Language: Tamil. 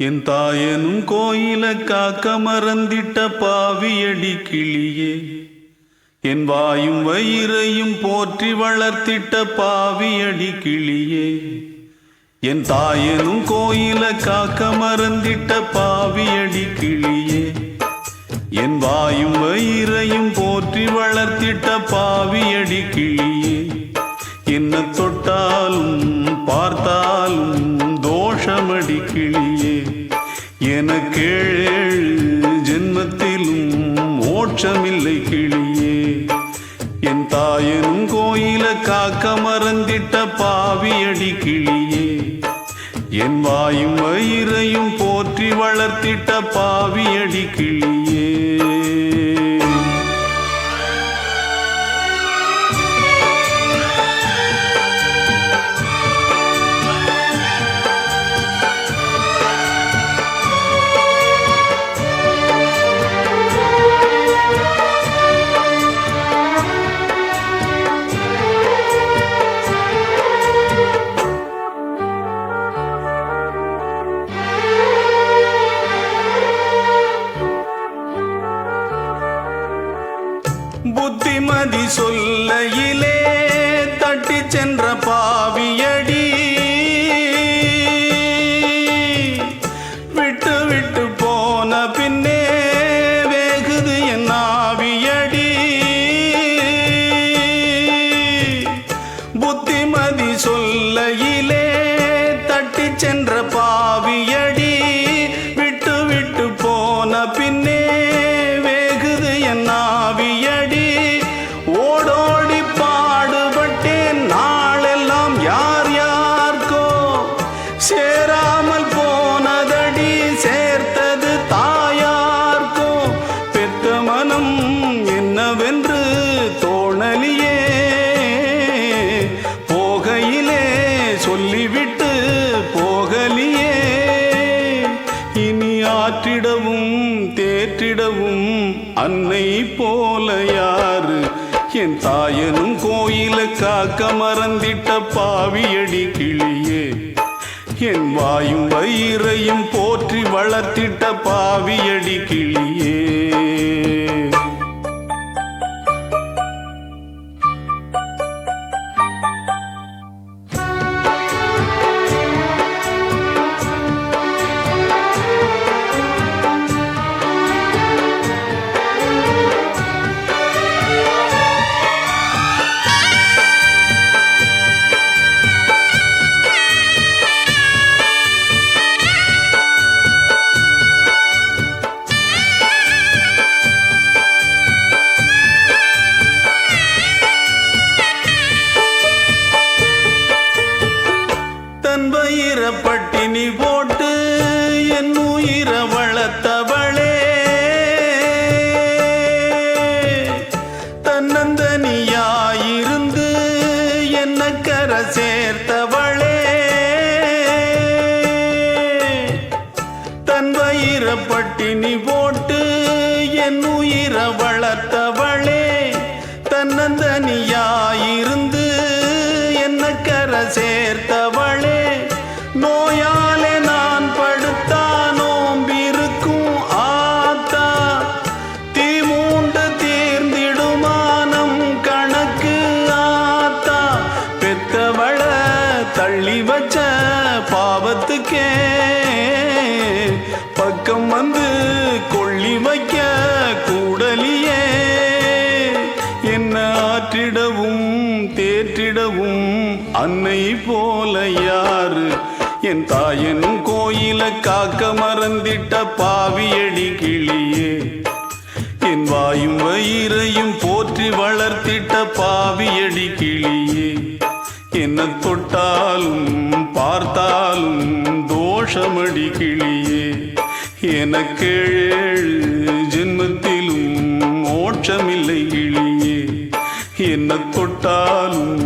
என் தாயனும் கோயில காக்க மறந்திட்ட பாவியடி கிளியே, என் வாயும் வயிறையும் போற்றி வளர்த்திட்ட பாவியடி கிளியே. என் தாயனும் கோயில காக்க மறந்திட்ட பாவியடி கிளியே, என் வாயும் வயிறையும் போற்றி வளர்த்திட்ட பாவியடி கிளியே. என்ன தொட்டாலும் பார்த்தாலும் தோஷமடி கிளியே, எனக்கேழு ஜென்மத்திலும் மோட்சமில்லை கிளியே. என் தாயனும் கோயில காக்க மறந்திட்ட பாவியடி கிளியே, என் வாயும் வயிறையும் போற்றி வளர்த்திட்ட பாவியடி கிளியே. புத்திமதி சொல்லையிலே தட்டி சென்ற பாவியடி, விட்டு விட்டு போன பின்னே வேகுது என் ஆவியடி. புத்திமதி சொல்லையிலே தட்டி சென்ற பாவியடி, விட்டு விட்டு போன பின்னே வேகுது என் ஆவியடி. ஓடோடி பாடுபட்டேன் நாளெல்லாம் யார் யார்க்கோ, சேராமல் போனதடி சேர்த்தது தாயார்க்கோ. பெத்த மனம் என்னவென்று தோணலியே, போகையிலே சொல்லிவிட்டு போகலியே. இனி ஆற்றிடவும் தேற்றிடவும் அன்னை போல யாரு, என் தாயனும் கோயில காக்க மறந்திட்ட பாவியடி கிளியே. என் வாயும் வயிறையும் போற்றி வளர்த்திட்ட பாவியடி கிளியே. பட்டினி போட்டு என் உயிரை வளர்த்தவளே, தன்னந்தனியாயிருந்து என்ன கரை சேர்த்தவளே. தன் வயிற பட்டினி போட்டு என் உயிரை வளர்த்தவளே, தன்னந்தனியாயிருந்து என்ன கரை சேர்த்தவளே. நோயாலே நான் படுத்தா நோம்பிருக்கும் ஆத்தா, தீ மூண்டு தீர்ந்திடுமானம் கணக்கு ஆத்தா. பெத்தவள தள்ளி வச்ச பாவத்துக்கே பக்கம் வந்து கொள்ளி வைக்க கூடலியே. என்ன ஆற்றிடவும் தேற்றிடவும் அன்னை போல யாரு, என் தாயனும் கோயில காக்க மறந்திட்ட பாவியடி கிளியே. என் வாயும் வயிறையும் போற்றி வளர்த்திட்ட பாவியடி கிளியே. என்ன தொட்டாலும் பார்த்தாலும் தோஷமடி கிளியே, எனக்கேழு ஜென்மத்திலும் மோட்சமில்லை கிளியே. என்ன தொட்டாலும்